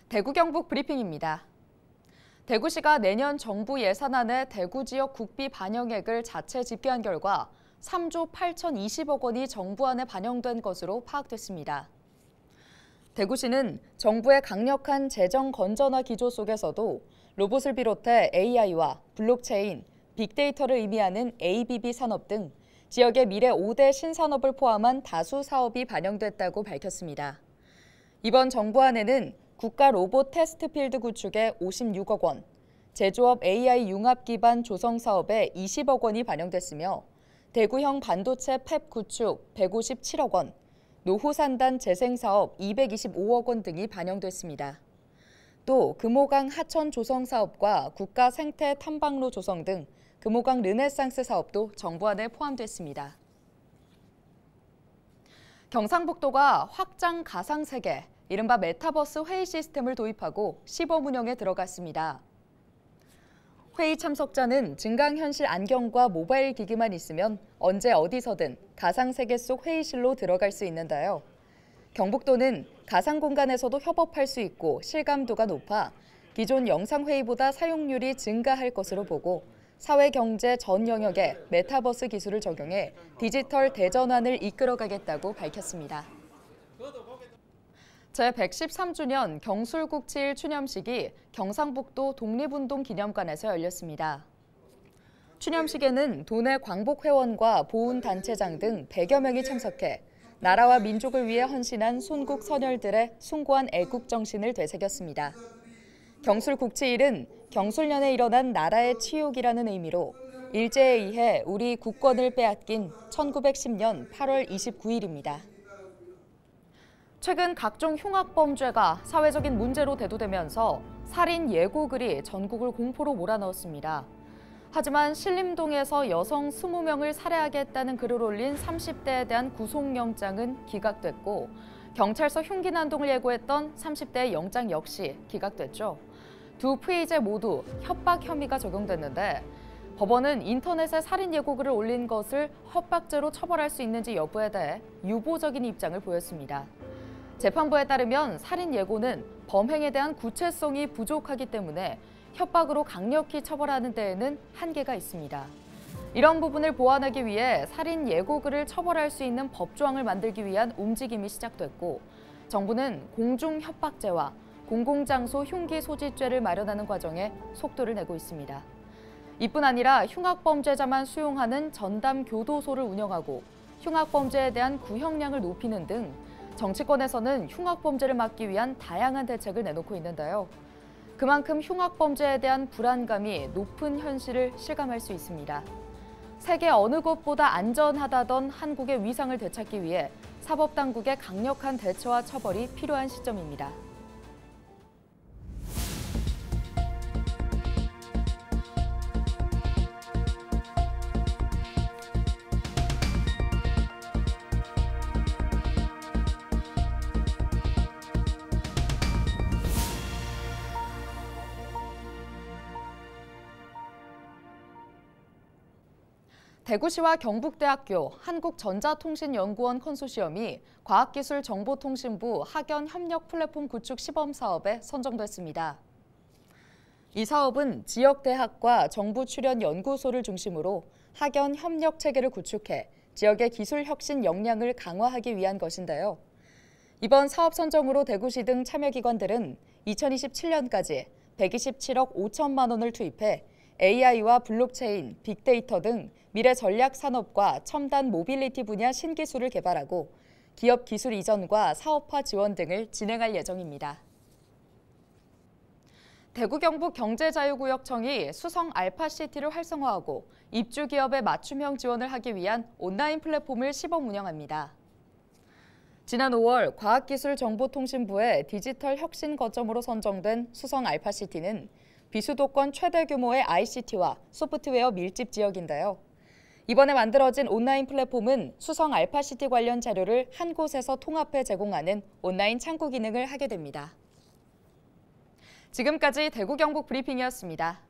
대구 경북 브리핑입니다. 대구시가 내년 정부 예산안에 대구 지역 국비 반영액을 자체 집계한 결과 3조 8,020억 원이 정부안에 반영된 것으로 파악됐습니다. 대구시는 정부의 강력한 재정 건전화 기조 속에서도 로봇을 비롯해 AI와 블록체인, 빅데이터를 의미하는 ABB 산업 등 지역의 미래 5대 신산업을 포함한 다수 사업이 반영됐다고 밝혔습니다. 이번 정부안에는 국가 로봇 테스트 필드 구축에 56억 원, 제조업 AI 융합 기반 조성 사업에 20억 원이 반영됐으며 대구형 반도체 팹 구축 157억 원, 노후산단 재생사업 225억 원 등이 반영됐습니다. 또 금호강 하천 조성 사업과 국가 생태 탐방로 조성 등 금호강 르네상스 사업도 정부안에 포함됐습니다. 경상북도가 확장 가상세계, 이른바 메타버스 회의 시스템을 도입하고 시범 운영에 들어갔습니다. 회의 참석자는 증강현실 안경과 모바일 기기만 있으면 언제 어디서든 가상세계 속 회의실로 들어갈 수 있는데요. 경북도는 가상 공간에서도 협업할 수 있고 실감도가 높아 기존 영상회의보다 사용률이 증가할 것으로 보고 사회경제 전 영역에 메타버스 기술을 적용해 디지털 대전환을 이끌어가겠다고 밝혔습니다. 제113주년 경술국치일 추념식이 경상북도 독립운동 기념관에서 열렸습니다. 추념식에는 도내 광복회원과 보훈단체장 등 100여 명이 참석해 나라와 민족을 위해 헌신한 순국 선열들의 숭고한 애국 정신을 되새겼습니다. 경술국치일은 경술년에 일어난 나라의 치욕이라는 의미로 일제에 의해 우리 국권을 빼앗긴 1910년 8월 29일입니다. 최근 각종 흉악범죄가 사회적인 문제로 대두되면서 살인 예고글이 전국을 공포로 몰아넣었습니다. 하지만 신림동에서 여성 20명을 살해하겠다는 글을 올린 30대에 대한 구속영장은 기각됐고 경찰서 흉기난동을 예고했던 30대의 영장 역시 기각됐죠. 두 피의자 모두 협박 혐의가 적용됐는데 법원은 인터넷에 살인 예고글을 올린 것을 협박죄로 처벌할 수 있는지 여부에 대해 유보적인 입장을 보였습니다. 재판부에 따르면 살인 예고는 범행에 대한 구체성이 부족하기 때문에 협박으로 강력히 처벌하는 데에는 한계가 있습니다. 이런 부분을 보완하기 위해 살인 예고글을 처벌할 수 있는 법조항을 만들기 위한 움직임이 시작됐고 정부는 공중협박죄와 공공장소 흉기 소지죄를 마련하는 과정에 속도를 내고 있습니다. 이뿐 아니라 흉악범죄자만 수용하는 전담교도소를 운영하고 흉악범죄에 대한 구형량을 높이는 등 정치권에서는 흉악범죄를 막기 위한 다양한 대책을 내놓고 있는데요. 그만큼 흉악범죄에 대한 불안감이 높은 현실을 실감할 수 있습니다. 세계 어느 곳보다 안전하다던 한국의 위상을 되찾기 위해 사법당국의 강력한 대처와 처벌이 필요한 시점입니다. 대구시와 경북대학교 한국전자통신연구원 컨소시엄이 과학기술정보통신부 학연 협력 플랫폼 구축 시범 사업에 선정됐습니다. 이 사업은 지역 대학과 정부 출연 연구소를 중심으로 학연 협력 체계를 구축해 지역의 기술 혁신 역량을 강화하기 위한 것인데요. 이번 사업 선정으로 대구시 등 참여기관들은 2027년까지 127억 5천만 원을 투입해 AI와 블록체인, 빅데이터 등 미래 전략 산업과 첨단 모빌리티 분야 신기술을 개발하고 기업 기술 이전과 사업화 지원 등을 진행할 예정입니다. 대구 경북 경제자유구역청이 수성 알파시티를 활성화하고 입주 기업의 맞춤형 지원을 하기 위한 온라인 플랫폼을 시범 운영합니다. 지난 5월 과학기술정보통신부의 디지털 혁신 거점으로 선정된 수성 알파시티는 비수도권 최대 규모의 ICT와 소프트웨어 밀집 지역인데요. 이번에 만들어진 온라인 플랫폼은 수성 알파시티 관련 자료를 한 곳에서 통합해 제공하는 온라인 창구 기능을 하게 됩니다. 지금까지 대구 경북 브리핑이었습니다.